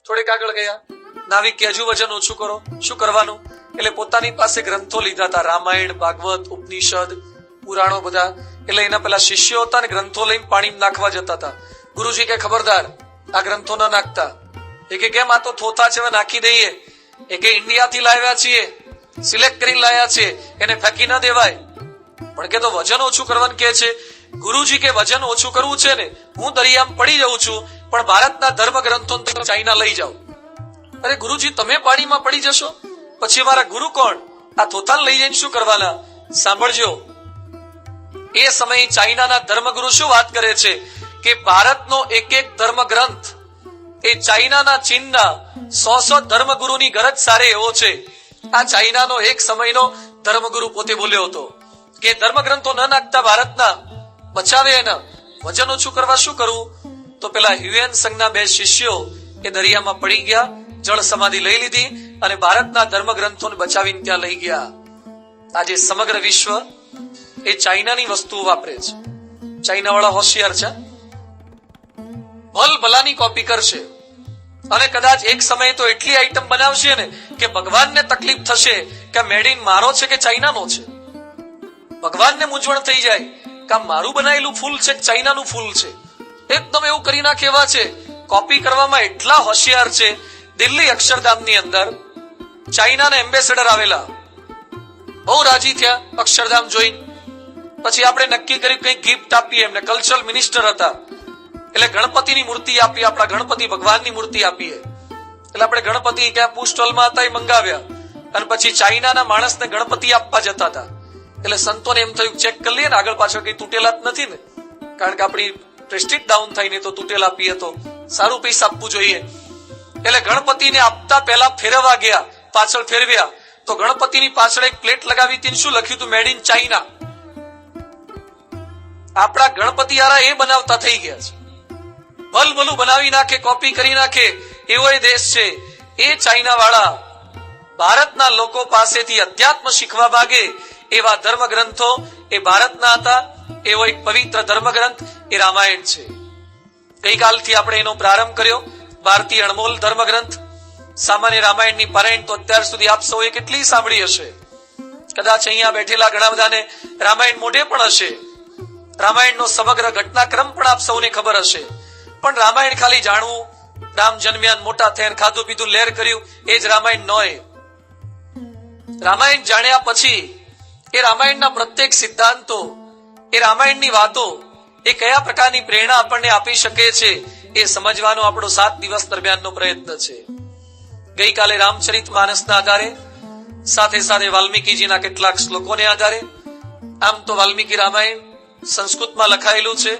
થોડીક આગળ ગયા, નાવિક કે હજુ વજન ઓછું કરો. શું કરવાનું? એટલે પોતાની પાસે ગ્રંથો લીધા હતા, રામાયણ, ભાગવત, ઉપનિષદ, પુરાણો બધા. એટલે એના પેલા શિષ્યો હતા ને ગ્રંથો લઈને પાણી નાખવા જતા હતા. ગુરુજી કે ખબરદાર, આ ગ્રંથો ના નાખતા. એ કે કેમ? આ તો થોથા છે, નાખી દઈએ. એ કે ઇન્ડિયા થી લાવ્યા છીએ, સિલેક્ટ કરી લાવ્યા છીએ, એને ફેંકી ના દેવાય. પણ કે તો વજન ઓછું કરવાનું કે છે. ગુરુજી કે વજન ઓછું કરવું છે ને, હું દરિયામાં પડી જાઉં છું, પણ ભારતના ધર્મ ગ્રંથો ચાઇના લઈ જાઓ. અરે ગુરુજી, તમે પાણીમાં પડી જશો, પછી મારા ગુરુ કોણ? આ થોથાને લઈ જઈને શું કરવાના? સાંભળજો, એ સમયે ચાઇનાના ધર્મગુરુ શું વાત કરે છે કે ભારતનો એક એક ધર્મ ગ્રંથ એ ચાઇનાના, ચીનના 100 ધર્મગુરુની ગરજ સારે એવો છે. આ ચાઇનાનો એક સમયનો ધર્મગુરુ પોતે બોલ્યો હતો કે ધર્મગ્રંથો ન નાખતા ભારતના, બચાવે એના. વજન ઓછું કરવા શું કરવું? તો પેલા હ્યુએન સંઘના 2 શિષ્યો એ દરિયામાં પડી ગયા, જળ સમાધિ લઈ લીધી અને ભારતના ધર્મગ્રંથોને બચાવીને ત્યાં લઈ ગયા. આજે સમગ્ર વિશ્વ એ ચાઇનાની વસ્તુઓ વાપરે છે. ચાઇના વાળા હોશિયાર છે, ભલ ભલાની કોપી કરશે અને કદાચ એક સમયે તો એટલી આઈટમ બનાવશે ને કે ભગવાનને તકલીફ થશે કે મેડ ઇન મારો છે કે ચાઇનાનો છે. ભગવાનને મૂંઝવણ થઈ જાય કે મારું બનાવેલું ફૂલ છે કે ચાઇનાનું ફૂલ છે. એકદમ એવું કરી નાખે એવા છે, કોપી કરવામાં એટલા હોશિયાર છે. દિલ્હી અક્ષરધામની અંદર ચાઇનાના એમ્બેસેડર આવેલા, બહુ રાજી થયા અક્ષરધામ જોઈને. પછી આપણે નક્કી કર્યું કઈ ગિફ્ટ આપીએ એમને. કલ્ચરલ મિનિસ્ટર હતા એટલે ગણપતિની મૂર્તિ આપી, આપણા ગણપતિ ભગવાનની મૂર્તિ આપીએ. એટલે આપણે ગણપતિ ક્યાં પુસ્ટોલમાં હતા એ મંગાવ્યા અને પછી ચાઇનાના માણસને ગણપતિ આપવા જતા હતા. એટલે સંતોને એમ થયું ચેક કરી લઈએ ને આગળ પાછળ કઈ તૂટેલા જ નથી ને, કારણ કે આપણી પ્રેસ્ટીજ ડાઉન થાય ને તો તૂટેલા આપીએ તો સારું પૈસા આપવું જોઈએ. એટલે ગણપતિને આપતા પહેલા ફેરવવા ગયા, પાછળ ફેરવ્યા તો ગણપતિની પાછળ એક પ્લેટ લગાવી હતી, શું લખ્યું હતું? Made in China. આપણા ગણપતિ યારા એ બનાવતા થઈ ગયા છે. ભલભલું બનાવી નાખે, કોપી કરી નાખે એવો એ દેશ છે. એ ચાઇના વાળા ભારતના લોકો પાસેથી અધ્યાત્મ શીખવા માંગે એવા ધર્મ ગ્રંથો એ ભારતના હતા. એવો એક પવિત્ર ધર્મ ગ્રંથ એ રામાયણ છે. ગઈકાલથી આપણે એનો પ્રારંભ કર્યો. ભારતીય અણમોલ ધર્મ ગ્રંથ. સામાન્ય રામાયણની પારાયણ તો અત્યાર સુધી આપ સૌએ કેટલી સાંભળી હશે. કદાચ અહીંયા બેઠેલા ઘણા બધાને રામાયણ મોઢે પણ હશે. રામાયણનો સમગ્ર ઘટનાક્રમ પણ આપ સૌને ખબર હશે. પણ રામાયણ ખાલી જાણવું, રામ જન્મ્યા, મોટા થયા, ખાધું પીધું લહેર કર્યું, એ જ રામાયણ નોય. રામાયણ જાણ્યા પછી એ રામાયણના પ્રત્યેક સિદ્ધાંતો, એ રામાયણની વાતો એ કયા પ્રકારની પ્રેરણા આપણને આપી શકે છે એ સમજવાનો આપણો 7 દિવસ દરમિયાનનો પ્રયત્ન છે. ગઈકાલે રામચરિત માનસના આધારે, સાથે સાથે વાલ્મીકીજીના કેટલાક શ્લોકોને આધારે, આમ તો વાલ્મીકી રામાયણ સંસ્કૃતમાં લખાયેલું છે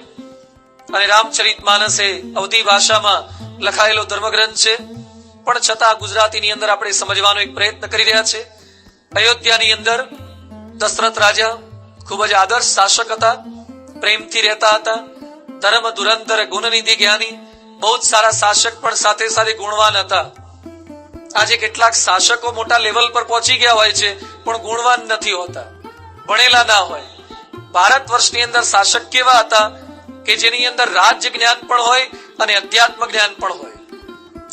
અને રામચરિત માનસ એ અવધી ભાષામાં લખાયેલો ધર્મગ્રંથ છે, પણ છતાં ગુજરાતીની અંદર આપણે સમજવાનો એક પ્રયત્ન કરી રહ્યા છે. અયોધ્યાની અંદર દશરથ રાજા ખૂબ જ આદર્શ શાસક હતા, પ્રેમથી રહેતા હતા, ધર્મ ધુરંધર ગુણનિધિ જ્ઞાની, બહુ જ સારા શાસક પણ સાથે સાથે ગુણવાન હતા. આજે કેટલાક શાસકો મોટા લેવલ પર પહોંચી ગયા હોય છે પણ ગુણવાન નથી હોતા, ભણેલા ના હોય. ભારત વર્ષની અંદર શાસક કેવા હતા કે જેની અંદર રાજ્ય જ્ઞાન પણ હોય અને અધ્યાત્મ જ્ઞાન પણ હોય,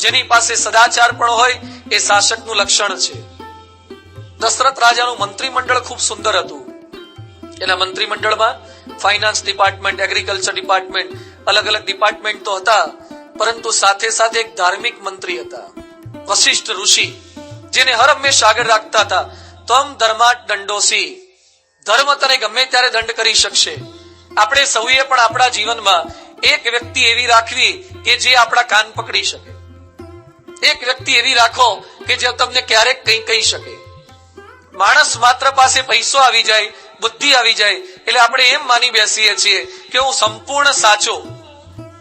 જેની પાસે સદાચાર પણ હોય, એ શાસકનું લક્ષણ છે. દશરથ રાજાનું મંત્રીમંડળ ખૂબ સુંદર હતું. એના મંત્રીમંડળમાં ફાઇનાન્સ ડિપાર્ટમેન્ટ, એગ્રીકલ્ચર ડિપાર્ટમેન્ટ, અલગ અલગ ડિપાર્ટમેન્ટ તો હતા, પરંતુ સાથે સાથે એક ધાર્મિક મંત્રી હતા, વશિષ્ઠ ઋષિ, જેને હર હંમેશા આગળ રાખતા હતા. તમ ધર્માટ દંડોસી, ધર્મ તને ગમે ત્યારે દંડ કરી શકશે. આપણે સૌએ પણ આપણા જીવનમાં એક વ્યક્તિ એવી રાખવી કે જે આપણા કાન પકડી શકે. એક વ્યક્તિ એવી રાખો કે જે તમને ક્યારેક કંઈ કહી શકે. માણસ માત્ર પાસે પૈસો આવી જાય, બુદ્ધિ આવી જાય એટલે આપણે એમ માની બેસીએ છીએ કે હું સંપૂર્ણ સાચો,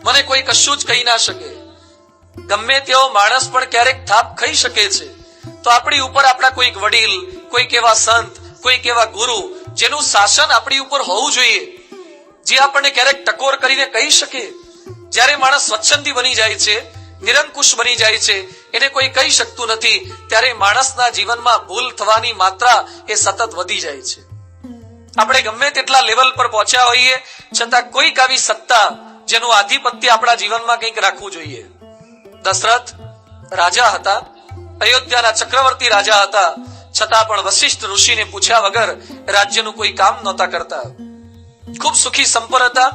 મને કોઈ કશું જ કહી ના શકે. ગમે તેવો માણસ પણ ક્યારેક થાપ ખાઈ શકે છે. તો આપણી ઉપર આપણા કોઈક વડીલ, કોઈક એવા સંત, કોઈક એવા ગુરુ જેનું શાસન આપણી ઉપર હોવું જોઈએ, જે આપણને ક્યારેક ટકોર કરીને કહી શકે. જ્યારે માણસ સ્વચ્છંદી બની જાય છે, નિરંકુશ બની જાય છે, એને કોઈ કહી શકતું નથી, ત્યારે માણસના જીવનમાં ભૂલ થવાની માત્રા એ સતત વધી જાય છે. આપણે ગમે તેટલા લેવલ પર પહોંચ્યા હોઈએ છતાં કોઈક આવી સત્તા જેનું આધિપત્ય આપણા જીવનમાં કંઈક રાખવું જોઈએ. દશરથ રાજા હતા, અયોધ્યાના ચક્રવર્તી રાજા હતા, છતાં પણ વશિષ્ઠ ઋષિને પૂછ્યા વગર રાજ્યનું કોઈ કામ નહોતા કરતા. ખૂબ સુખી સંપન્ન હતા,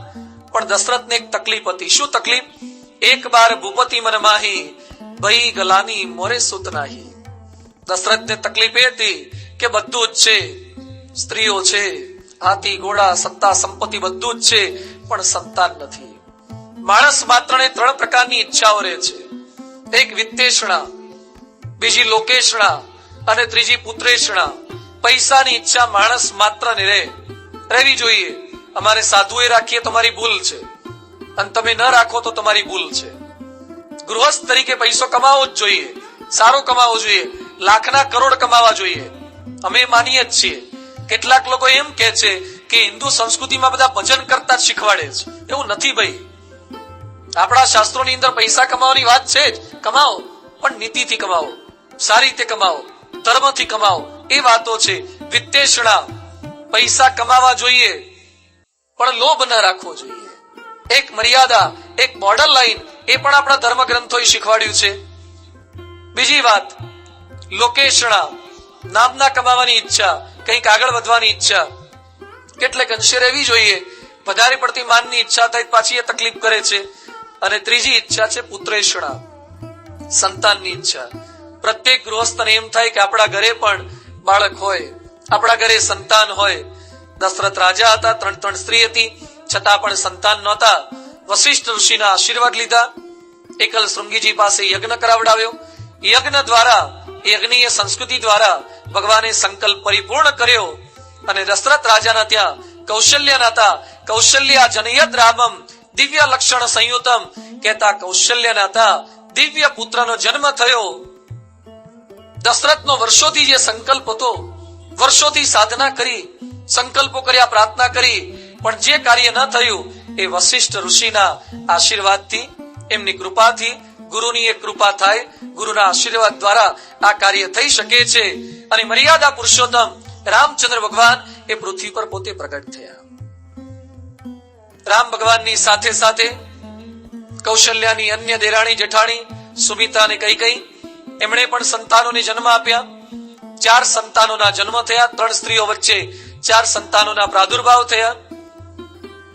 પણ દશરથને એક તકલીફ હતી. શું તકલીફ? એક બાર ભૂપતિ મન માહી, ભઈ ગલાની મોરે સુત નાહી. દશરથને તકલીફ એ હતી કે બધું જ છે, સ્ત્રીઓ છે, હાથી ઘોડા સત્તા સંપત્તિ બધું જ છે, પણ સંતાન નથી. માણસ માત્રને 3 પ્રકારની ઈચ્છાઓ રહે છે. એક વિત્તેષણા, બીજી લોકેષણા અને ત્રીજી પુત્રેષણા. પૈસાની ઈચ્છા માણસ માત્રને રહેવી જોઈએ. અમારે સાધુએ રાખીએ તો મારી ભૂલ છે, અને તમે ન રાખો તો તમારી ભૂલ છે. ગૃહસ્થ તરીકે પૈસો કમાવો જ જોઈએ, સારો કમાવો જોઈએ, લાખના કરોડ કમાવા જોઈએ. અમે માનીએ જ છીએ. કેટલાક લોકો એમ કહે છે કે હિન્દુ સંસ્કૃતિમાં બધા ભજન કરતા જ શીખવાડે છે. એવું નથી ભાઈ. આપણા શાસ્ત્રોની અંદર પૈસા કમાવાની વાત છે જ. કમાઓ, પણ નીતિથી કમાઓ, સારી રીતે કમાઓ, ધર્મથી કમાઓ, એ વાતો છે. વિત્તેષણા, પૈસા કમાવા જોઈએ, પણ લોભ ન રાખવો જોઈએ. એક મર્યાદા, એક બોર્ડર લાઈન, એ પણ આપણા ધર્મ ગ્રંથોએ શીખવાડ્યું છે. બીજી વાત, લોકેષણા, નામના કમાવાની ઈચ્છા, કંઈક આગળ વધવાની ઈચ્છા, કેટલેક અંશે રહેવી જોઈએ. વધારે પડતી માનની ઈચ્છા થાય પાછી એ તકલીફ કરે છે. અને ત્રીજી ઈચ્છા છે પુત્રેષણા, સંતાનની ઈચ્છા. પ્રત્યેક ગૃહસ્થને એમ થાય કે આપણા ઘરે પણ બાળક હોય, આપણા ઘરે સંતાન હોય. દશરથ રાજા હતા, 3 સ્ત્રી હતી, છતાં પણ સંતાન નહોતા. વશિષ્ઠ ઋષિના આશીર્વાદ લીધા, એકલ શૃંગીજી પાસે યજ્ઞ કરાવડાવ્યો. યજ્ઞ દ્વારા, યજ્ઞીય સંસ્કૃતિ દ્વારા ભગવાને સંકલ્પ પરિપૂર્ણ કર્યો. અને દશરથ રાજાના ત્યાં કૌશલ્યના હતા. કૌશલ્યા જનયદ રામમ દિવ્ય લક્ષણ સંયુતમ કહેતા કૌશલ્યના હતા. દિવ્ય પુત્રનો જન્મ થયો. દશરથનો વર્ષોથી જે સંકલ્પ હતો, વર્ષોથી સાધના કરી, સંકલ્પો કર્યા, પ્રાર્થના કરી, પણ જે કાર્ય ન થયું એ વશિષ્ઠ ઋષિના આશીર્વાદથી, એમની કૃપાથી, ગુરુની એક કૃપા થાય, ગુરુના આશીર્વાદ દ્વારા આ કાર્ય થઈ શકે છે. અને મર્યાદા પુરુષોત્તમ રામચંદ્ર ભગવાન એ પૃથ્વી પર પોતે પ્રગટ થયા. રામ ભગવાનની સાથે સાથે કૌશલ્યાની અન્ય દેરાણી જેઠાણી સુમિત્રા અને કૈકેયી, એમણે પણ સંતાનોને જન્મ આપ્યા. 4 સંતાનોના જન્મ થયા. 3 સ્ત્રીઓ વચ્ચે 4 સંતાનોના પ્રાદુર્ભાવ થયા.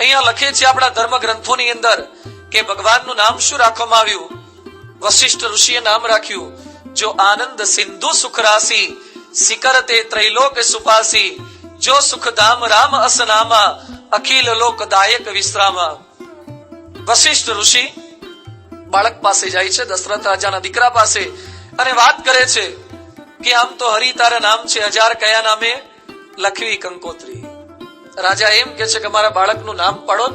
અહીંયા લખે છે આપણા ધર્મ ગ્રંથોની અંદર કે ભગવાનનું નામ શું રાખવામાં આવ્યું? વશિષ્ઠ ઋષિએ નામ રાખ્યું, જો આનંદ સિંધુ સુખ રાશી, સિકરતે ત્રૈલોક સુપાસી, જો સુખધામ રામ અસનામા, અખિલ લોકદાયક વિશ્રામા. વશિષ્ઠ ઋષિ બાળક પાસે જાય છે, દશરથ રાજાના દીકરા પાસે, અને વાત કરે છે કે આમ તો હરિ તારા નામ છે, 1000 કયા નામે લખવી કંકોત્રી. રાજા એમ કે છે કે મારા બાળકનું નામ પાડો.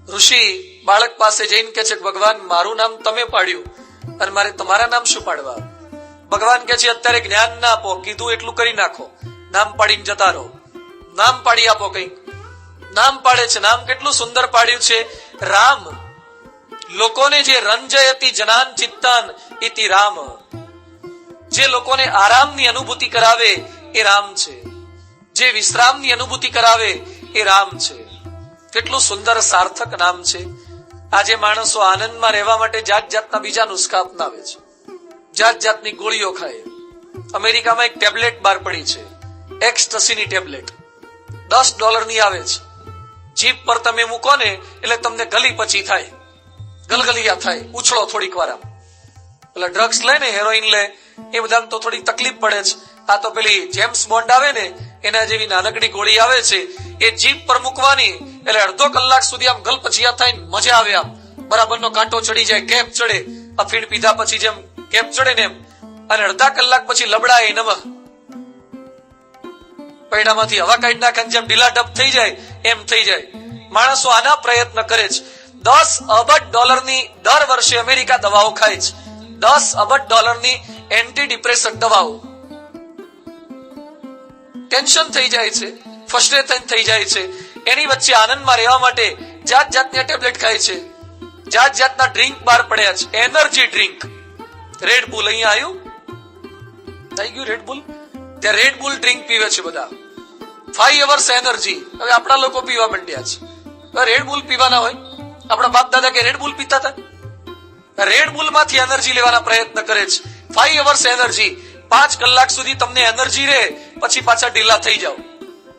ઋષિ બાળક પાસે જઈને કે છે કે ભગવાન મારું નામ તમે પાડ્યું અને મારે તમારા નામ શું પાડવા? ભગવાન કે છે અત્યારે જ્ઞાન ના આપો, કીધું એટલું કરી નાખો, નામ પાડીને જતા રહો. નામ પાડી આપો. કંઈક નામ પાડે છે. નામ કેટલું સુંદર પાડ્યું છે, રામ. લોકોને જે રંજયતી જનાન ચિત્તાન ઇતિ રામ, જે લોકોને આરામની અનુભૂતિ કરાવે એ રામ છે, જે વિશ્રામની અનુભૂતિ કરાવે એ રામ છે. કેટલું સુંદર સાર્થક નામ છે. આજે માણસો આનંદમાં રહેવા માટે જાત જાતના બીજા નુસ્ખા અપનાવે છે, જાત જાતની ગોળીઓ ખાય. અમેરિકામાં એક ટેબ્લેટ બહાર પડી છે, એક્સટસીની ટેબ્લેટ, $10 આવે છે. જીભ પર તમે મૂકો ને એટલે તમને ગલી પછી થાય, ગલગલિયા થાય, ઉછળો થોડીક વાર. એટલે ડ્રગ્સ લે ને, હેરોઈન લે, એ બધા તો થોડી તકલીફ પડે છે. આ તો પેલી જેમ્સ બોન્ડ આવે ને એના જેવી નાનકડી ગોળી આવે છે, એ જીભ પર મૂકવાની એટલે અડધો કલાક સુધી આમ ગલપચિયા થાય, મજા આવે. આમ બરાબરનો કાંટો ચડી જાય, કેપ ચડે. અફીણ પીધા પછી જેમ કેપ ચડે ને એમ. અને અડધા કલાક પછી લબડાય નમ, પૈડામાંથી હવા કાઢી નાખે જેમ ઢીલા ડબ થઈ જાય એમ થઈ જાય. માણસો આના પ્રયત્ન કરે છે. $10 અબજ દર વર્ષે અમેરિકા દવાઓ ખાય છે. $10 અબજ એન્ટી ડિપ્રેશન દવાઓ. ટેન્શન થઈ જાય છે, ફ્રસ્ટ્રેશન થઈ જાય છે. એની વચ્ચે આનંદમાં રહેવા માટે જાત જાતની ટેબ્લેટ ખાય છે, જાત જાતના ડ્રિંક બહાર પડ્યા છે, એનર્જી ડ્રિંક. રેડ બુલ અહીંયા આવ્યું, થઈ ગયું રેડ બુલ. ત્યાં રેડ બુલ ડ્રિંક પીવે છે બધા. 5 hours એનર્જી. હવે આપણા લોકો પીવા માંડ્યા છે. રેડ બુલ પીવાના હોય? આપણા બાપ દાદા કે રેડ બુલ પીતા હતા? રેડ બુલમાંથી એનર્જી લેવાના પ્રયત્ન કરે છે. 5 hours એનર્જી, 5 કલાક સુધી તમને એનર્જી રહે, પછી પાછા ઢીલા થઈ જાઓ.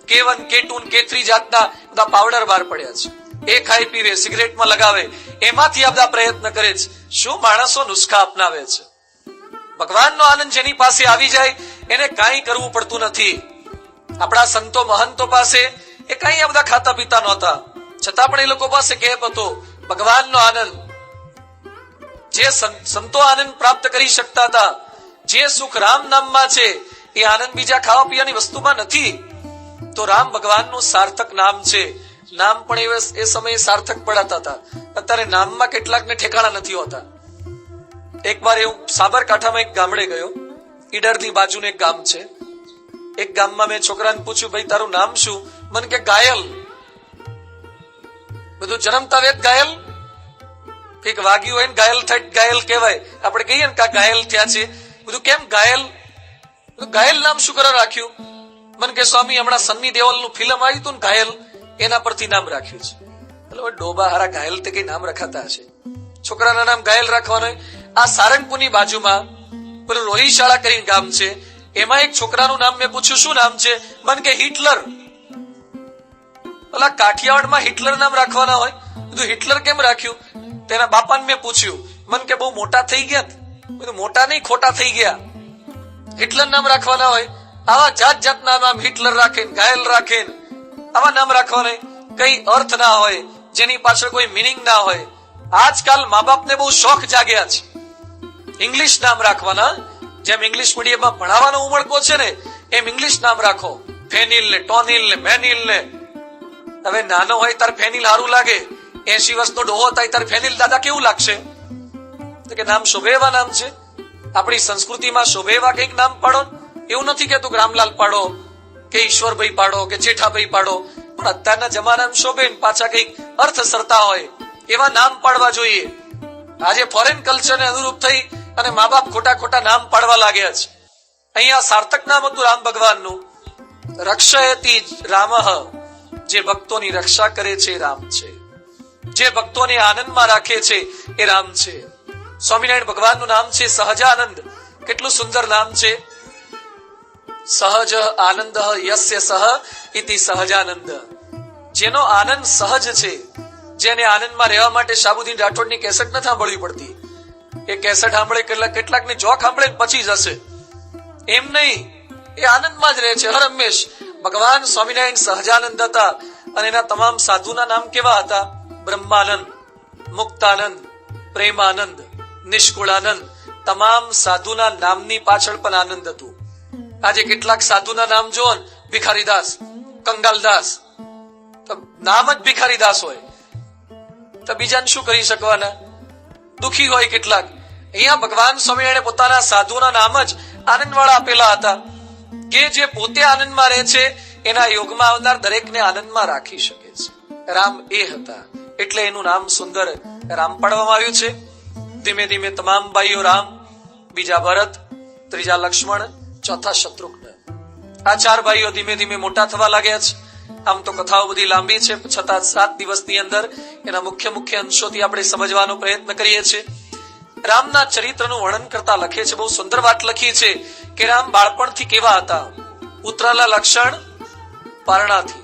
K1, K2, K3 જાતના બધા પાવડર બહાર પડ્યા છે. એ ખાઈ પીવે, સિગરેટમાં લગાવે, એમાંથી આ બધા પ્રયત્ન કરે છે. શું માણસો નુસ્ખા અપનાવે છે? ભગવાનનો આનંદ જેની પાસે આવી જાય એને કાંઈ કરવું પડતું નથી. આપણા સંતો મહંતો પાસે એ કાંઈ આ બધા ખાતા પીતા નહોતા, છતાં પણ એ લોકો પાસે કેપ હતો ભગવાનનો આનંદ. જે સંતો આનંદ પ્રાપ્ત કરી શકતા હતા, જે સુખ રામ નામમાં છે, એ આનંદ બીજા ખાવા પીવાની વસ્તુમાં નથી. તો રામ ભગવાનનું સાર્થક નામ છે. નામ પણ એ સમયે સાર્થક પડાતા હતા. અત્યારે નામમાં કેટલાકને ઠેકાણા નથી હોતા. એકવાર એવું સાબરકાંઠામાં એક ગામડે ગયો, ઈડરની બાજુનું એક ગામ છે. એક ગામમાં મેં છોકરાને પૂછ્યું, ભાઈ તારું નામ શું? મને કે ગાયલ. બધું જન્મતા વેત ગાયલ, કઈક વાગ્યું હોય ને ગાયલ થાય, ગાયલ કહેવાય. આપણે કહીએ ને કે ગાયલ થયા છે, બધું કેમ ગાયલ? ગાયલ નામ શું કરવા રાખ્યું? મને કે સ્વામી હમણાં સન્ની દેઓલનું ફિલ્મ આવ્યું હતું ને ગાયલ, એના પરથી નામ રાખ્યું છે. એટલે ડોબા હારા ગાયલ તે કઈ નામ રખાતા હશે? છોકરાના નામ ગાયલ રાખવાનું. આ સારંગપુરની બાજુમાં પેલું રોહિશાળા કરીને ગામ છે, એમાં એક છોકરાનું નામ મેં પૂછ્યું શું નામ છે? મને કે હિટલર. પેલા કાઠિયાવાડમાં હિટલર નામ રાખવાના હોય, બધું હિટલર કેમ રાખ્યું? તેના બાપાને મેં પૂછ્યું, મને કે બહુ મોટા થઈ ગયા. બધું મોટા નહીં, ખોટા થઈ ગયા. હિટલર નામ રાખવાના હોય? આવા જાત જાતના નામ હિટલર રાખે, ગાયલ રાખે, આવા નામ રાખવાના કઈ અર્થ ના હોય, જેની પાછળ કોઈ મિનિંગ ના હોય. આજકાલ મા બાપને બહુ શોખ જાગ્યા છે ઇંગ્લિશ નામ રાખવાના. જેમ ઇંગ્લિશ મીડિયમમાં ભણાવવાનો ઉમળકો છે ને, એમ ઇંગ્લિશ નામ રાખો. ફેનિલ ને, ટોનિલ ને, મેનિલ ને. હવે નાનો હોય તાર ફેનિલ સારું લાગે, 80 વર્ષનો ડોહો થાય તાર ફેનિલ દાદા કેવું લાગશે? તો કે નામ શોભે એવા નામ છે. આપણી સંસ્કૃતિમાં શોભે એવા કઈક નામ પાડો. એવું નથી કેતું કે રામલાલ પાડો કે ઈશ્વરભાઈ પાડો કે જેઠાભાઈ પાડો, પણ અત્યારના જમાનામાં શોભે પાછા કઈક અર્થ સરતા હોય એવા નામ પાડવા જોઈએ. આજે ફોરેન કલ્ચરને અનુરૂપ થઈ અને મા બાપ ખોટા ખોટા નામ પાડવા લાગ્યા છે. અહીંયા સાર્થક નામ હતું રામ ભગવાનનું. રક્ષયતિ રામઃ, જે ભક્તોની રક્ષા કરે છે એ રામ છે. જે ભક્તોને આનંદમાં રાખે છે એ રામ છે. સ્વામિનારાયણ ભગવાનનું નામ છે સહજાનંદ. કેટલું સુંદર નામ છે. સહજ આનંદ યસ્ય સહ ઇતિ સહજાનંદ. જેનો આનંદ સહજ છે, જેને આનંદમાં રહેવા માટે શાબુદ્દીન રાઠોડની કેસેટ નથી સાંભળવી પડતી. એ કેસેટ સાંભળે કેટલાકની જોક સાંભળે પછી જશે, એમ નહીં. એ આનંદમાં જ રહે છે હર હંમેશ. ભગવાન સ્વામિનારાયણ સહજાનંદ હતા અને એના તમામ સાધુના નામ કેવા હતા? બ્રહ્માનંદ, મુક્તાનંદ, પ્રેમાનંદ, નિષ્કુળાનંદ. તમામ સાધુના નામની પાછળ પણ આનંદ હતું. આજે કેટલાક સાધુના નામ જો ભિખારીદાસ, કંગાલદાસ, તો નામ જ ભિખારીદાસ હોય તો બીજાને શું કરી શકવાના? દુખી હોય કેટલાક. અહીંયા ભગવાન સ્વામિનારાયણે પોતાના સાધુના નામ જ આનંદવાળા આપેલા હતા, કે જે પોતે આનંદમાં રહે છે એના યોગમાં આવનાર દરેકને આનંદમાં રાખી શકે છે. રામ એ હતા, એટલે એનું નામ સુંદર રામ પાડવામાં આવ્યું છે. ધીમે ધીમે તમામ ભાઈઓ રામ, બીજા ભરત, ત્રીજા લક્ષ્મણ, ચોથા શત્રુઘ્ન. આ 4 ભાઈઓ ધીમે ધીમે મોટા થવા લાગ્યા છે. આમ તો કથાઓ બધી લાંબી છે, છતાં 7 દિવસની અંદર એના મુખ્ય મુખ્ય અંશોથી આપણે સમજવાનો પ્રયત્ન કરીએ છીએ. રામના ચરિત્રનું વર્ણન કરતા લખે છે, બહુ સુંદર વાત લખી છે કે રામ બાળપણથી કેવા હતા. ઉતરાલા લક્ષણ પારણાથી.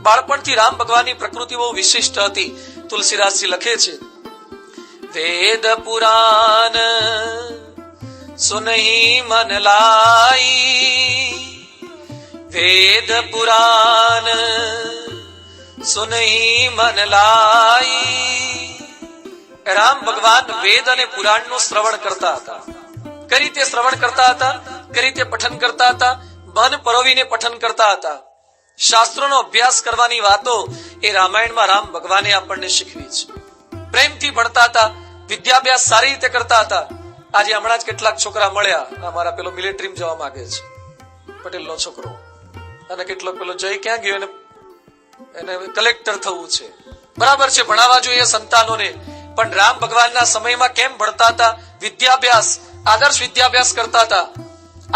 બાળપણથી રામ ભગવાનની પ્રકૃતિ બહુ વિશિષ્ટ હતી. તુલસીદાસજી લખે છે, વેદ પુરાણ સુનહી મન લાઈ, વેદ પુરાણ સુનહી મન લાઈ. રામ ભગવાન વેદ અને પુરાણનું શ્રવણ કરતા હતા. કઈ રીતે શ્રવણ કરતા હતા? કઈ રીતે પઠન કરતા હતા? મન પરોવીને પઠન કરતા હતા. શાસ્ત્રોનો અભ્યાસ કરવાની વાતો એ રામાયણમાં રામ ભગવાને આપણને શીખવી છે. પ્રેમથી ભણતા હતા, વિદ્યાભ્યાસ સારી રીતે કરતા હતા. આજે હમણાં જ કેટલાક છોકરા મળ્યા, અમારા પેલો મિલિટરીમાં જવા માંગે છે, પટેલનો છોકરો, અને કેટલો પેલો જય ક્યાં ગયો, એને કલેક્ટર થવું છે. બરાબર છે, ભણાવવા જોઈએ સંતાનોને, પણ રામ ભગવાનના સમયમાં કેમ ભણતા હતા? વિદ્યાભ્યાસ, આદર્શ વિદ્યાભ્યાસ કરતા હતા.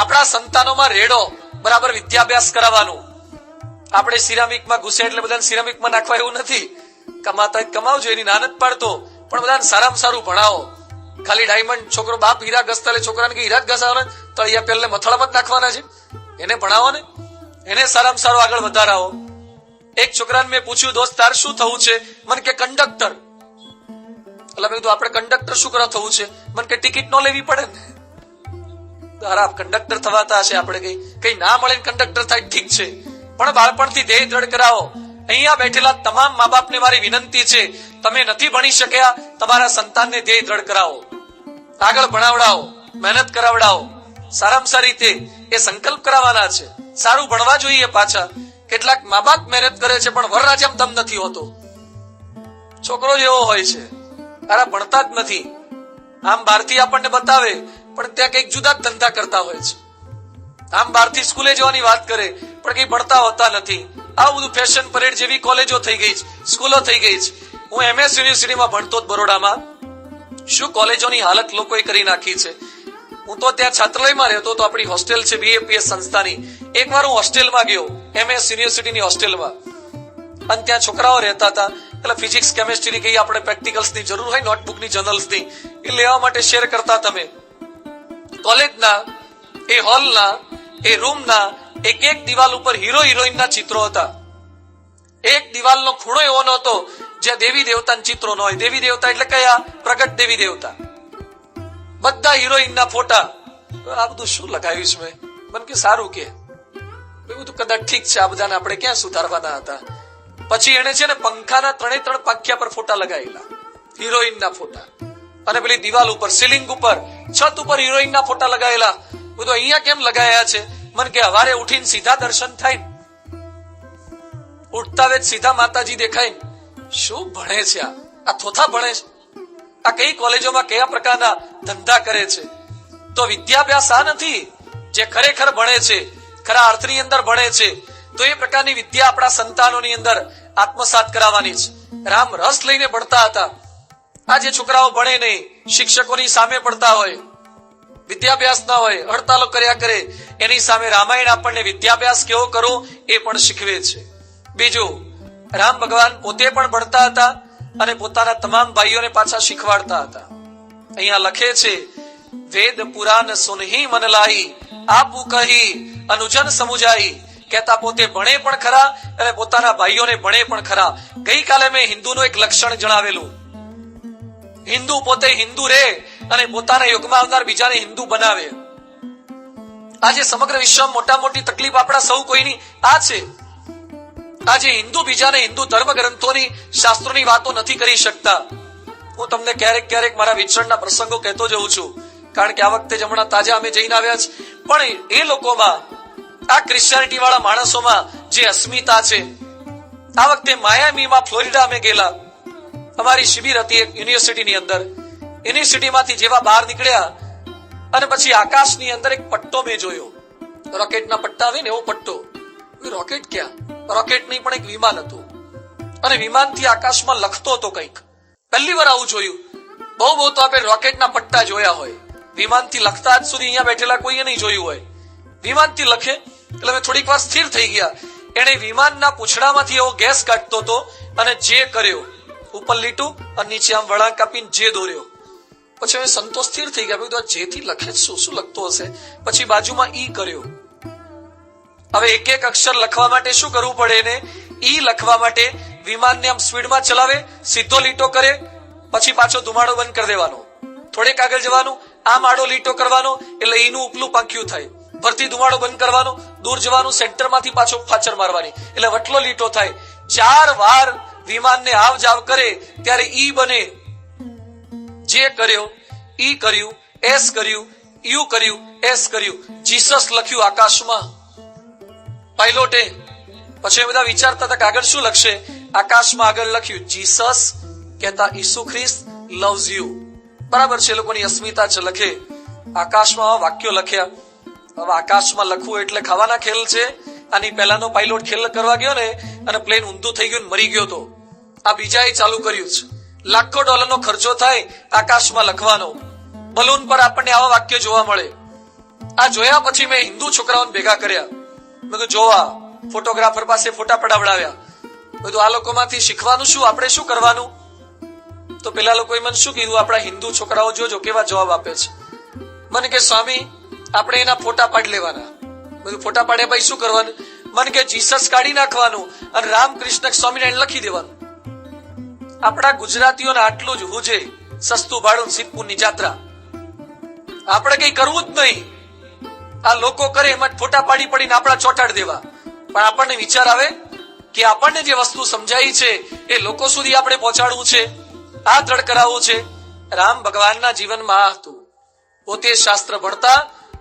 આપણા સંતાનોમાં રેડો બરાબર વિદ્યાભ્યાસ કરાવવાનું. આપણે સિરામિકમાં ઘૂસે એટલે બધાને સિરામિકમાં નાખવા એવું નથી. કમાતા કમાવજો, એની નાનત પાડતો, પણ બધાને સારામાં સારું ભણાવો. ખાલી ડાયમંડ છોકરો બાપ હીરા ઘસતા એટલે છોકરાને કે હીરા જ ઘસાવવાના, તળિયા પહેલે મથાળામાં જ નાખવાના છે, એને ભણાવો ને, એને સારામાં સારો આગળ વધારાવો. એક છોકરાને મેં પૂછ્યું, દોસ્ત તાર શું થવું છે? મને કે કંડક્ટર. એટલે મેં કીધું આપણે કંડક્ટર શું કરવા થવું છે? મને કે ટિકિટ ન લેવી પડે ને. તારા કંડક્ટર થવાતા હશે, આપણે કઈ ના મળે કંડક્ટર થાય ઠીક છે, પણ બાળપણથી ધ્યેય દ્રઢ કરાવો. અહીંયા બેઠેલા તમામ મા બાપને મારી વિનંતી છે, તમે નથી ભણી શક્યા, તમારા સંતાનને ધ્યેય દ્રઢ કરાવો, આગળ ભણાવડાવો, મહેનત કરાવડાવો, સારામાં સારી રીતે એ સંકલ્પ કરાવવાના છે. સારું ભણવા જોઈએ. પાછા કેટલાક મા બાપ મહેનત કરે છે પણ વરરાજામ દમ નથી હોતો. છોકરો જેવો હોય છે, તારા ભણતા જ નથી. આમ બહારથી આપણને બતાવે પણ ત્યાં કઈક જુદા જ ધંધા કરતા હોય છે. આમ બહારથી સ્કૂલે જવાની વાત કરે પણ કઈ ભણતા હોતા નથી. આ બધું ફેશન પરેડ જેવી કોલેજો થઈ ગઈ છે, સ્કૂલો થઈ ગઈ છે. હું MS યુનિવર્સિટીમાં ભણતો જ બરોડામાં. શું કોલેજોની હાલત લોકોએ કરી નાખી છે. હું તો ત્યાં છાત્રાલયમાં રહેતો તો, આપણી હોસ્ટેલ છે BAPS સંસ્થાની. એકવાર હું હોસ્ટેલમાં ગયો, MS યુનિવર્સિટીની હોસ્ટેલમાં, અને ત્યાં છોકરાઓ રહેતા હતા. એટલે ફિઝિક્સ કેમેસ્ટ્રી કઈ આપણે પ્રેક્ટિકલ્સની જરૂર હોય, નોટબુકની જર્નલ્સની, એ લેવા માટે શેર કરતા. તમે કોલેજના એ હોલના એ રૂમના એક એક દિવાલ ઉપર હીરો હિરોઈનના ચિત્રો હતા. એક દિવાલનો ખૂણો એવો નહોતો જ્યાં દેવી દેવતાના ચિત્રો ન હોય. દેવી દેવતા એટલે કયા? પ્રગટ દેવી દેવતા. બધા હિરોઈનના ફોટા. આ બધું શું લગાવ્યું છે મેં? મને કે સારું કે બધું કદાચ ઠીક છે, આ બધાને આપણે ક્યાં સુધારવાના હતા. પછી એને છે ને પંખાના 3 પાંખિયા પર ફોટા લગાવેલા, હિરોઈનના ફોટા, અને પેલી દિવાલ ઉપર, સીલિંગ ઉપર, છત ઉપર હિરોઈનના ફોટા લગાવેલા. બધું અહીંયા કેમ લગાયા છે? મને કે હવારે ઉઠીને સીધા દર્શન થાય, ઉઠતા વેત સીધા માતાજી દેખાય. શું ભણે છે આ થોથા ભણે છે? આ કઈ કોલેજોમાં કયા પ્રકારના ધંધા કરે છે? તો વિદ્યાભ્યાસ આ નથી. જે ખરેખર ભણે છે, ખરા અર્થની અંદર ભણે છે, તો એ પ્રકારની વિદ્યા આપણા સંતાનોની અંદર આત્મસાત કરાવવાની છે. રામ રસ લઈને ભણતા હતા. આ જે છોકરાઓ ભણે નહીં, શિક્ષકોની સામે પડતા હોય, વિદ્યાભ્યાસ ના હોય, હડતાલો કર્યા કરે, એની સામે રામાયણ આપણને વિદ્યાભ્યાસ કેવો કરવો એ પણ શીખવે છે. બીજું, રામ ભગવાન પોતે પણ ભણતા હતા અને પોતાના તમામ ભાઈઓને પાછા શીખવાડતા હતા. અહીંયા લખે છે, વેદ પુરાણ સુનહી મન લાઈ, આપું કહી અનુજન સમુજાઈ. કહેતા પોતે ભણે પણ ખરા અને પોતાના ભાઈઓને ભણે પણ ખરા. ગઈકાલે મેં હિન્દુનું એક લક્ષણ જણાવેલું. હિન્દુ પોતે હિન્દુ રહે અને પોતાના યુગમાં આવનાર બીજાને હિન્દુ બનાવે. આજે સમગ્ર વિશ્વમાં મોટા મોટી તકલીફ આપણા સૌ કોઈની આ છે. આજે હિન્દુ બીજાને હિન્દુ ધર્મ ગ્રંથોની, શાસ્ત્રોની વાતો નથી કરી શકતા. હું તમને ક્યારેક ક્યારેક મારા વિચરણના પ્રસંગો કહેતો જઉં છું, કારણ કે આ વખતે જ હમણાં તાજા અમે જઈને આવ્યા છે. પણ એ લોકોમાં, આ ક્રિશ્ચિયાનિટી વાળા માણસોમાં જે અસ્મિતા છે. આ વખતે માયામીમાં ફ્લોરિડા અમે ગયેલા. અમારી શિબિર હતી એક યુનિવર્સિટીની અંદર. યુનિવર્સિટીમાંથી જેવા બહાર નીકળ્યા અને પછી આકાશની અંદર એક પટ્ટો મેં જોયો. રોકેટના પટ્ટા આવે ને એવો પટ્ટો. રોકેટ ક્યાં? રોકેટ નહીં પણ એક વિમાન હતું, અને વિમાનથી આકાશમાં લખતો હતો કંઈક. પહેલી વાર આવું જોયું. બહુ તો આપણે રોકેટના પટ્ટા જોયા હોય, વિમાનથી લખતા આજ સુધી અહીંયા બેઠેલા કોઈએ નહીં જોયું હોય. વિમાનથી લખે એટલે અમે થોડીક વાર સ્થિર થઈ ગયા. એને વિમાનના પૂંછડામાંથી એવો ગેસ કાઢતો હતો અને જે કર્યો, ઉપર લીટું અને નીચે આમ વળાંક આપીને જે દોર્યો. પછી અમે સંતોષ સ્થિર થઈ ગયા, બધું જેથી લખે શું લખતો હશે. પછી બાજુમાં ઈ કર્યો. હવે એક એક અક્ષર લખવા માટે શું કરવું પડે એને? ઈ લખવા માટે વિમાનને આમ સ્પીડમાં ચલાવે, સીધો લીટો કરે, પછી પાછો ધુમાડો બંધ કરી દેવાનો, થોડેક આગળ જવાનું, આમ આડો લીટો કરવાનો એટલે ઈનું ઉપલું પાંખ્યું થાય, ફરતી ધુમાડો બંધ કરવાનો, દૂર જવાનું, સેન્ટરમાંથી પાછો ફાચર મારવાની એટલે વટલો લીટો થાય. 4 વાર વિમાનને આવ જાવ કરે ત્યારે ઈ બને. જે કર્યો, ઈ કર્યું, એસ કર્યું, યુ કર્યું, એસ કર્યું. જીસસ લખ્યું આકાશમાં પાયલોટે. પછી બધા વિચારતા હતા કે આગળ શું લખશે. આકાશમાં આગળ લખ્યું જીસસ, કહેતા ઈસુ ખ્રિસ્ત લવ્સ યુ. બરાબર છે, લોકોની અસ્મિતા છે, લખે. આકાશમાં વાક્યો લખ્યા. હવે આકાશમાં લખવું એટલે ખાવાના ખેલ છે. આની પહેલાનો પાયલોટ ખેલ કરવા ગયો ને અને પ્લેન ઊંધું થઈ ગયું, મરી ગયો તો. આ બીજાએ ચાલુ કર્યું છે. લાખો ડોલરનો ખર્ચો થાય આકાશમાં લખવાનો. બલૂન પર આપણને આવા વાક્યો જોવા મળે. આ જોયા પછી મેં હિન્દુ છોકરાઓને ભેગા કર્યા. મેં કીધું જોવા, ફોટોગ્રાફર પાસે ફોટા પડાવડાવ્યા. બધું આ લોકોમાંથી શીખવાનું શું, આપણે શું કરવાનું? તો પેલા લોકોએ મને શું કીધું, આપણા હિન્દુ છોકરાઓ જોજો કેવા જવાબ આપે છે. મને કે સ્વામી આપણે એના ફોટા પાડી લેવાના. બધું ફોટા પાડ્યા પછી શું કરવાનું? મને કે જીસસ કાઢી નાખવાનું અને રામકૃષ્ણ સ્વામિનારાયણ લખી દેવાનું. આપણા ગુજરાતીઓને આટલું જ હુજે, સસ્તું ભાડું સિદ્ધપુરની જાત્રા. આપણે કઈ કરવું જ નહીં. આ લોકો કરે એમાં ફોટા પાડી પડીને આપણા ચોટાડી દેવા. પણ આપણને વિચાર આવે કે આપણને જે વસ્તુ સમજાઈ છે એ લોકો સુધી આપણે પહોંચાડવું છે, આ દ્રઢ કરાવવું છે. રામ ભગવાનના જીવનમાં આ હતું. પોતે શાસ્ત્ર ભણતા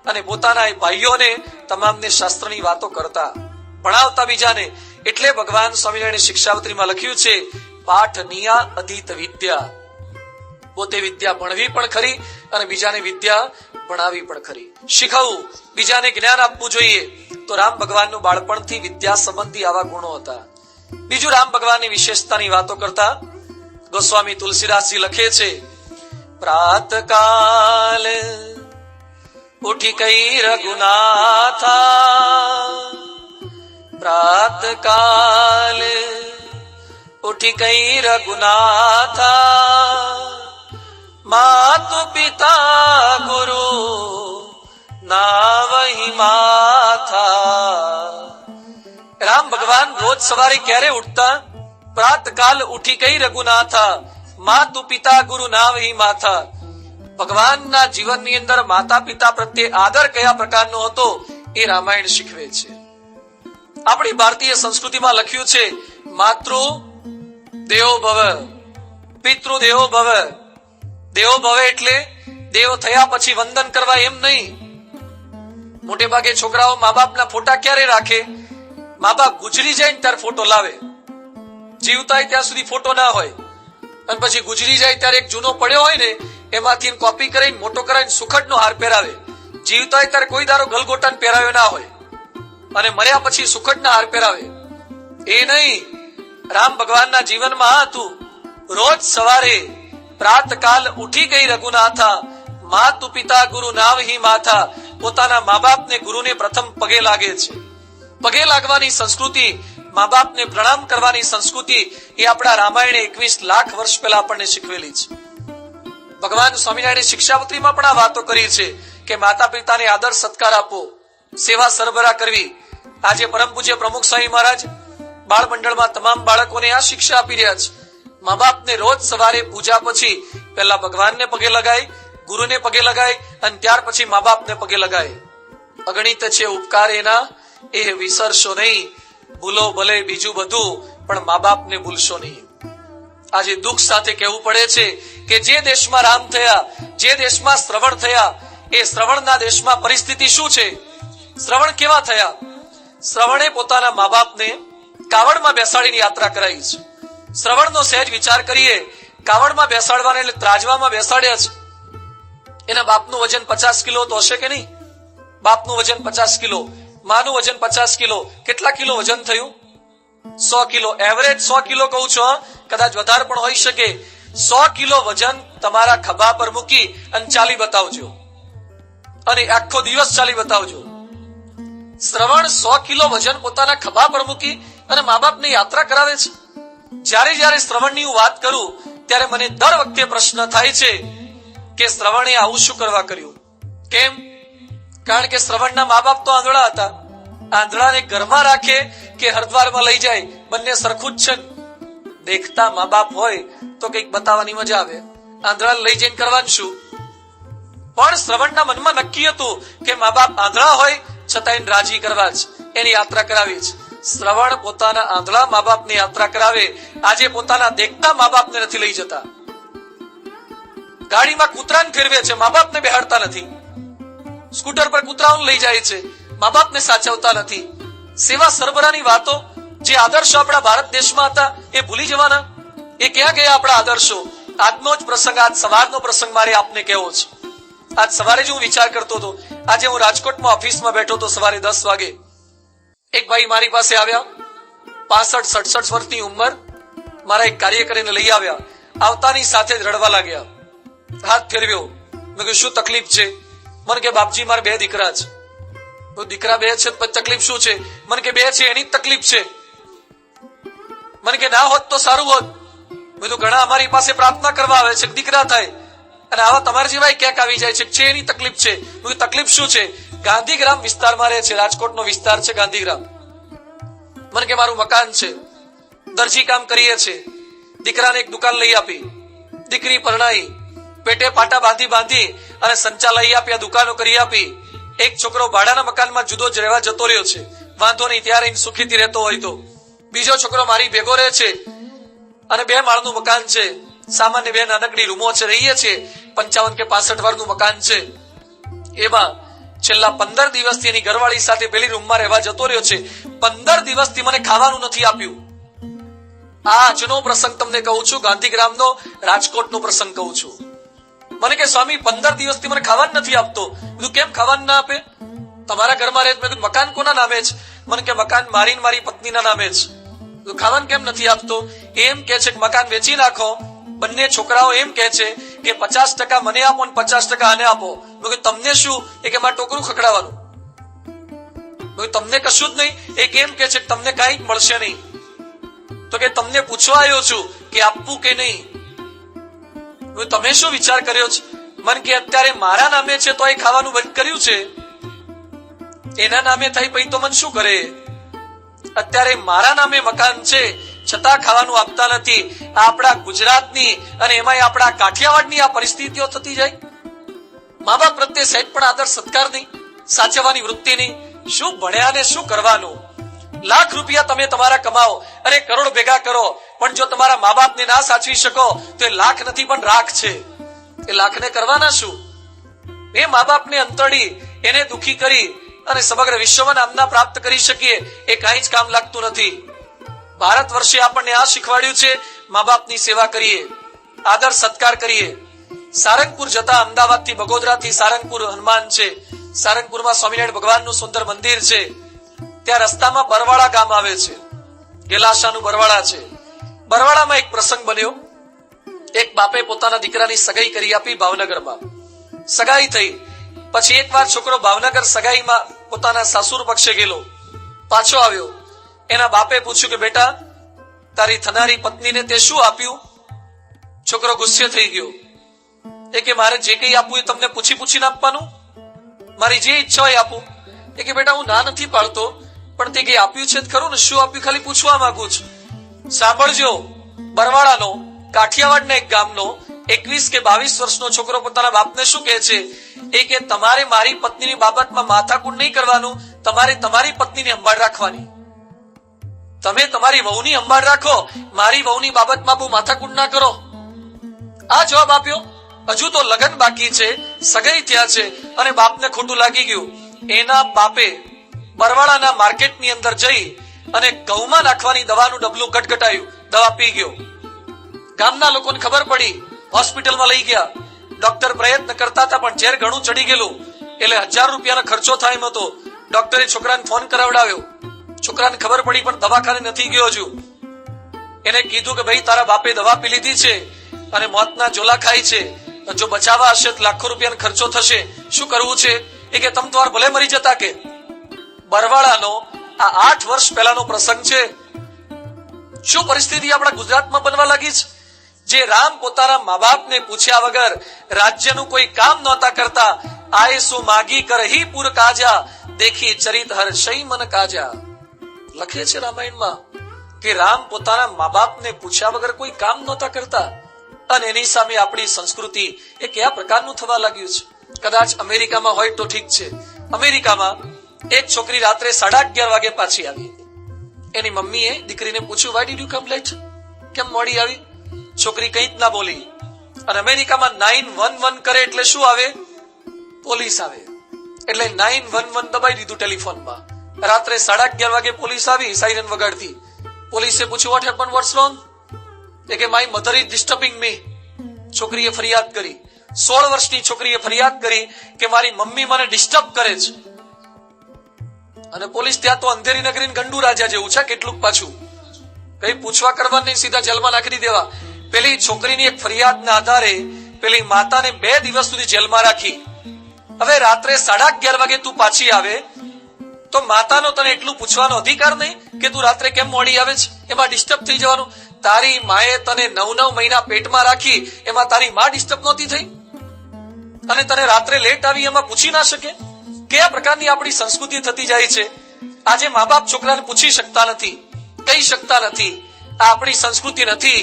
અને પોતાના એ ભાઈઓને તમામને શાસ્ત્રની વાતો કરતા, ભણાવતા બીજાને. એટલે ભગવાન સ્વામિનારાયણ શિક્ષાવત્રીમાં લખ્યું છે, પાઠનીયા અધીત વિદ્યા. પોતે વિદ્યા ભણવી પણ ખરી અને બીજાને વિદ્યા ભણાવી પણ ખરી. શીખવવું, બીજાને જ્ઞાન આપવું જોઈએ. તો રામ ભગવાનનું બાળપણથી વિદ્યા સંબંધી આવા ગુણો હતા. બીજું રામ ભગવાનની વિશેષતાની વાતો કરતા ગોસ્વામી તુલસીદાસજી લખે છે, પ્રાતકાલ ઉઠી કઈ રઘુનાથા, પ્રાતકાલ ઉઠી કઈ રઘુનાથા, માતુ પિતા ગુરુ નાવહી માથા. રામ ભગવાન રોજ સવારે ક્યારે ઉઠતા? પ્રાતકાલ ઉઠી કઈ રઘુનાથા, માતુ પિતા ગુરુ નાવહી માથા. ભગવાનના જીવનની અંદર માતા પિતા પ્રત્યે આદર કયા પ્રકારનો હતો એ રામાયણ શીખવે છે. આપણી ભારતીય સંસ્કૃતિમાં લખ્યું છે, માતૃ દેવો ભવ, પિતૃ દેવો ભવ. દેવો ભવ એટલે દેવ થયા પછી વંદન કરવા એમ નહીં. મોટે ભાગે છોકરાઓ મા બાપના ફોટા ક્યારે રાખે? મા બાપ ગુજરી જાય ને ત્યારે ફોટો લાવે. જીવતા ત્યાં સુધી ફોટો ના હોય અને પછી ગુજરી જાય ત્યારે એક જૂનો પડ્યો હોય ને એમાંથી કોપી કરીને મોટો કરાવીને સુખડનો હાર પહેરાવે. જીવતા ત્યારે કોઈ દારો ગલગોટાને પહેરાવ્યો ના હોય અને મર્યા પછી સુખડના હાર પહેરાવે. એ નહીં, રામ ભગવાનના જીવનમાં આ હતું. રોજ સવારે પ્રાતકાલ ઉઠી ગઈ રઘુનાથા, માતુ પિતા ગુરુ નાવહી માથા. પોતાના મા બાપને ગુરુને પ્રથમ પગે લાગે છે. પગે લાગવાની સંસ્કૃતિ, મા બાપને પ્રણામ કરવાની સંસ્કૃતિ એ આપણા રામાયણે 21 લાખ વર્ષ પહેલા આપણને શીખવેલી છે. ભગવાન સ્વામિનારાયણ શિક્ષાવત્રીમાં પણ આ વાતો કરી છે કે માતા પિતાને આદર સત્કાર આપવો, સેવા સરભરા કરવી. આજે પરમ પૂજ્ય પ્રમુખ સ્વામી મહારાજ બાળ મંડળમાં તમામ બાળકોને આ શિક્ષા આપી રહ્યા છે. મા બાપને રોજ સવારે પૂજા પછી પહેલા ભગવાનને પગે લગાય, ગુરુને પગે લગાય અને ત્યાર પછી મા બાપને પગે લગાય. અગણિત છે ઉપકાર એના, એ વિસરશો નહીં. ભૂલો ભલે બીજું બધું, પણ મા બાપને ભૂલશો નહીં. આજે દુઃખ સાથે કહેવું પડે છે કે જે દેશમાં રામ થયા, જે દેશમાં શ્રવણ થયા, એ શ્રવણના દેશમાં પરિસ્થિતિ શું છે? શ્રવણ કેવા થયા? શ્રવણે પોતાના મા બાપને કાવડમાં બેસાડીને યાત્રા કરાવી છે. શ્રવણનો સહેજ વિચાર કરીએ. કાવડમાં બેસાડવાને એટલે ત્રાજવામાં બેસાડ્યા છે. એના બાપનું વજન 50 કિલો તો હશે કે નહીં? બાપનું વજન 50 કિલો, માનું વજન 50 કિલો. કેટલા કિલો વજન થયું? 100 કિલો. એવરેજ 100 કિલો કહું છું, કદાચ વધારે પણ હોઈ શકે. 100 કિલો વજન તમારા ખભા પર મૂકી અને ચાલી બતાવજો, અને આખો દિવસ ચાલી બતાવજો. શ્રવણ 100 કિલો વજન પોતાના ખભા પર મૂકી અને મા બાપને યાત્રા કરાવે છે. જ્યારે જ્યારે શ્રવણની હું વાત કરું ત્યારે મને દર વખતે પ્રશ્ન થાય છે કે શ્રવણે આવું શું કરવા કર્યું? કેમ? કારણ કે શ્રવણના મા બાપ તો આંધળા હતા. આંધળાને ઘરમાં રાખે કે હરદ્વારમાં લઈ જાય, બંને સરખું જ છે. દેખતા મા બાપ હોય તો કંઈક બતાવવાની મજા આવે. આંધળાને લઈ જઈને કરવાનું શું? પણ શ્રવણના મનમાં નક્કી હતું કે મા બાપ આંધળા હોય છતાં એને રાજી કરવા જ એની યાત્રા કરાવી છે. શ્રવણ પોતાના આંધળા મા બાપની યાત્રા કરાવે. આજે પોતાના દેખતા મા બાપને નથી લઈ જતા. ગાડીમાં કૂતરાને ફેરવે છે, મા બાપને બેહાડતા નથી. સ્કૂટર પર કૂતરાઓને લઈ જાય છે, મા બાપને સાચવતા નથી. સેવા સરબરાની વાતો, જે આદર્શો આપણા ભારત દેશમાં હતા એ ભૂલી જવાના. એ ક્યાં ગયા આપણા આદર્શો? આજનો જ પ્રસંગ, આજ સવારનો પ્રસંગ મારે આપને કહેવો છે. આજ સવારે જ હું વિચાર કરતો હતો. આજે હું રાજકોટમાં ઓફિસમાં બેઠો હતો. સવારે 10 વાગે એક ભાઈ મારી પાસે આવ્યા. 65-67 વર્ષની ઉંમર. મારા એક કાર્યકરીને લઈ આવ્યા. આવતાની સાથે જ રડવા લાગ્યા. હાથ ફેરવ્યો. મેં કહ્યું શું તકલીફ છે? મને કે બાપજી મારે 2 દીકરા છે. દીકરા 2 છે તો તકલીફ શું છે? મને કે 2 છે એની જ તકલીફ છે. મને કે ના હોત તો સારું હોત. બધું ઘણા અમારી પાસે પ્રાર્થના કરવા આવે છે કે દીકરા થાય, અને આવા તમારા જેવા ક્યાંક આવી જાય છે એની તકલીફ છે. તકલીફ શું છે? ગાંધીગ્રામ વિસ્તારમાં રહે છે, રાજકોટનો વિસ્તાર છે ગાંધીગ્રામ. મને કે મારું મકાન છે, દરજી કામ કરીએ છે, દીકરાને એક દુકાન લઈ આપી, દીકરી પરણાઈ, પેટે પાટા બાંધી અને સંચા લઈ આપી, આ દુકાનો કરી આપી. એક છોકરો ભાડાના મકાનમાં જુદો જ રહેવા જતો રહ્યો છે, વાંધો નહીં, ત્યારે સુખીથી રહેતો હોય તો. બીજો છોકરો મારી ભેગો રહે છે અને 2 માળનું મકાન છે, સામાન્ય 2 નાનકડી રૂમો છે, રહીએ છે, 55 કે 65 વારનું મકાન છે. એમાં છેલ્લા 15 દિવસથી એની ઘરવાળી સાથે પેલી રૂમમાં રહેવા જતો રહ્યો છે. 15 દિવસથી મને ખાવાનું નથી આપ્યું. આ આજનો પ્રસંગ તમને કહું છું, ગાંધીગ્રામનો, રાજકોટનો પ્રસંગ કહું છું. મને કે સ્વામી 15 દિવસથી મને ખાવાનું નથી આપતો. બધું કેમ ખાવાનું ના આપે? તમારા ઘરમાં રહે. મેં કીધું મકાન કોના નામે છે? મને કે મકાન મારી પત્નીના નામે છે. ખાવાનું કેમ નથી આપતો? એમ કે છે કે મકાન વેચી નાખો. બંને છોકરાઓ એમ કે છે કે 50% મને આપો ને 50% આને આપો. મેં કીધું તમને શું? એ કે મારે ટોકરું ખખડાવવાનું. તમને કશું જ નહીં. એ કેમ કે છે તમને કઈ જ મળશે નહીં. તો કે તમને પૂછવા આવ્યો છું કે આપવું કે નહીં. તમે શું વિચાર કર્યો છે? મન કે અત્યારે મારા નામે છે તો એ ખાવાનું બંધ કર્યું છે, એના નામે થઈ પછી તો મન શું કરે? અત્યારે મારા નામે મકાન છે છતાં ખાવાનું આપતા નથી. આપણા ગુજરાતની અને એમાંય આપણા કાઠિયાવાડની આ પરિસ્થિતિઓ થતી જાય. મા બાપ પ્રત્યે સહેજ પણ આદર સત્કાર નહીં, સાચવવાની વૃત્તિ નહીં. શું ભણ્યા ને શું કરવાનું? લાખ રૂપિયા તમે તમારા કમાઓ, અરે કરોડ ભેગા કરો, પણ જો તમારા મા બાપને ના સાચવી શકો તો એ લાખ નથી પણ રાખ છે. એ લાખને કરવાના શું? એ મા બાપને અંતરડી એને દુખી કરી અને સમગ્ર વિશ્વમાં નામના પ્રાપ્ત કરી શકીએ એ કઈ જ કામ લાગતું નથી. ભારત વર્ષે આપણને આ શીખવાડ્યું છે, મા બાપની સેવા કરીએ, આદર સત્કાર કરીએ. સારંગપુર જતા અમદાવાદથી બગોદરાથી સારંગપુર હનુમાન છે, સારંગપુરમાં સ્વામિનારાયણ ભગવાનનું સુંદર મંદિર છે. ત્યાં રસ્તામાં બરવાડા ગામ આવે છે, ગેલાશાનું બરવાડા છે. બરવાડામાં એક પ્રસંગ બન્યો. એક બાપે પોતાના દીકરાની સગાઈ કરી આપી ભાવનગરમાં. સગાઈ થઈ પછી એકવાર છોકરો ભાવનગર સગાઈમાં પોતાના સાસુર પક્ષે ગયેલો, પાછો આવ્યો. એના બાપે પૂછ્યું કે બેટા તારી થનારી પત્નીને તે શું આપ્યું? છોકરો ગુસ્સે થઈ ગયો. એ કે મારે જે કઈ આપવું એ તમને પૂછીને આપવાનું, મારી જે ઈચ્છા હોય આપું. એ કે બેટા હું ના નથી પાડતો, પણ તે કઈ આપ્યું છે ખરું ને? શું આપ્યું ખાલી પૂછવા માંગુ છું. સાંભળજો, બરવાડાનો, કાઠિયાવાડના એક ગામનો 21 કે 22 વર્ષનો છોકરો પોતાના બાપને શું કહે છે? એ કે તમારે મારી પત્નીની બાબતમાં માથાકૂટ નહીં કરવાનું, તમારે તમારી પત્નીની સંભાળ રાખવાની. તમે તમારી વહુની સંભાળ રાખો, મારી વહુની બાબતમાં બહુ માથાકૂટ ના કરો. આ જવાબ આપ્યો. હજુ તો લગ્ન બાકી છે, સગાઈ થયા છે અને બાપને ખોટું લાગી ગયું. એના બાપે બરવાડાના માર્કેટની અંદર જઈ અને ઘઉંમાં નાખવાની દવાનું ડબલું ગટગટાયું, દવા પી ગયો. ગામના લોકોને ખબર પડી, હોસ્પિટલમાં લઈ ગયા. ડોક્ટર પ્રયત્ન કરતા હતા પણ ઝેર ઘણું ચડી ગયેલું, એટલે 1000 રૂપિયાનો ખર્ચો થાય એમ હતો. ડોક્ટરે છોકરાને ફોન કરાવડાવ્યો. છોકરાને ખબર પડી પણ દવાખાને નથી ગયો હજુ. એને કીધું કે ભાઈ તારા બાપે દવા પી લીધી છે અને મોતના ઝોલા ખાય છે, જો બચાવવા હશે તો લાખો રૂપિયાનો ખર્ચો થશે, શું કરવું છે? એ કે તમ તમારે ભલે મરી જતા. કે બરવાડાનો આ 8 વર્ષ પહેલાનો પ્રસંગ છે. શું પરિસ્થિતિ આપણા ગુજરાતમાં બનવા લાગી છે? જે રામ પોતાના મા બાપને પૂછ્યા વગર રાજ્યનું કોઈ કામ નહોતા કરતા. આયસુ માગી કરહી પુર કાજા, દેખી ચરિત હર્ષય મન કાજા. લખે છે રામાયણમાં કે રામ પોતાના મા બાપને પૂછ્યા વગર કોઈ કામ નહોતા કરતા. અને એની સામે આપણી સંસ્કૃતિ એ કયા પ્રકારનું થવા લાગ્યું છે? કદાચ અમેરિકામાં હોય તો ઠીક છે. અમેરિકામાં એક છોકરી રાત્રે 11:30 વાગે પાછી આવી. એની મમ્મીએ દીકરીને પૂછ્યું, why did you come late? કેમ મોડી આવી? છોકરી કંઈ જ ના બોલી. અને અમેરિકામાં 911 કરે એટલે શું આવે? પોલીસ આવે. એટલે 911 દબાઈ દીધું ટેલિફોનમાં. રાત્રે 11:30 વાગે પોલીસ આવી, સાયરન વગાડતી. પોલીસે પૂછ્યું, વોટ હેપન, વોટ્સ રોંગ? એ કે માય મધર ઇઝ ડિસ્ટર્બિંગ મી. છોકરીએ ફરિયાદ કરી. 16 વર્ષની છોકરીએ ફરિયાદ કરી કે મારી મમ્મી મને ડિસ્ટર્બ કરે છે. અને પોલીસ ત્યાં તો અંધેરી નગરી ગંડુ રાજા જેવું છે, કેટલુંક પાછું કઈ પૂછવા કરવા નહીં, સીધા જેલમાં નાખી દેવા. પેલી છોકરીની એક ફરિયાદના આધારે પેલી માતાને 2 દિવસ સુધી જેલમાં રાખી. હવે રાત્રે 11:30 વાગે તું પાછી આવે તો માતાનો તને એટલું પૂછવાનો અધિકાર નહીં કે તું રાત્રે કેમ મોડી આવે છે? એમાં ડિસ્ટર્બ થઈ જવાનું. તારી માએ તને 9 મહિના પેટમાં રાખી એમાં તારી માં ડિસ્ટર્બ નહોતી થઈ? અને તને રાત્રે લેટ આવી એમાં પૂછી ના શકે? કયા પ્રકારની આપણી સંસ્કૃતિ થતી જાય છે? આજે મા બાપ છોકરાને પૂછી શકતા નથી, કહી શકતા નથી. આ આપણી સંસ્કૃતિ નથી.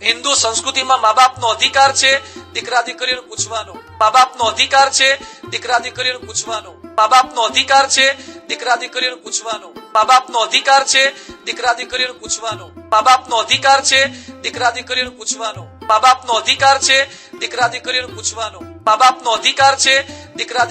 હિન્દુ સંસ્કૃતિમાં મા બાપનો અધિકાર છે દીકરા દીકરીઓને પૂછવાનો. મા બાપનો અધિકાર છે દીકરા દીકરીઓને પૂછવાનો. મા બાપનો અધિકાર છે દીકરા દીકરીઓને પૂછવાનો. મા બાપનો અધિકાર છે દીકરા દીકરીઓને પૂછવાનો. મા બાપનો અધિકાર છે દીકરા દીકરીઓને પૂછવાનો. મા બાપનો અધિકાર છે દીકરા દીકરીઓને પૂછવાનો. મા બાપનો અધિકાર છે દીકરા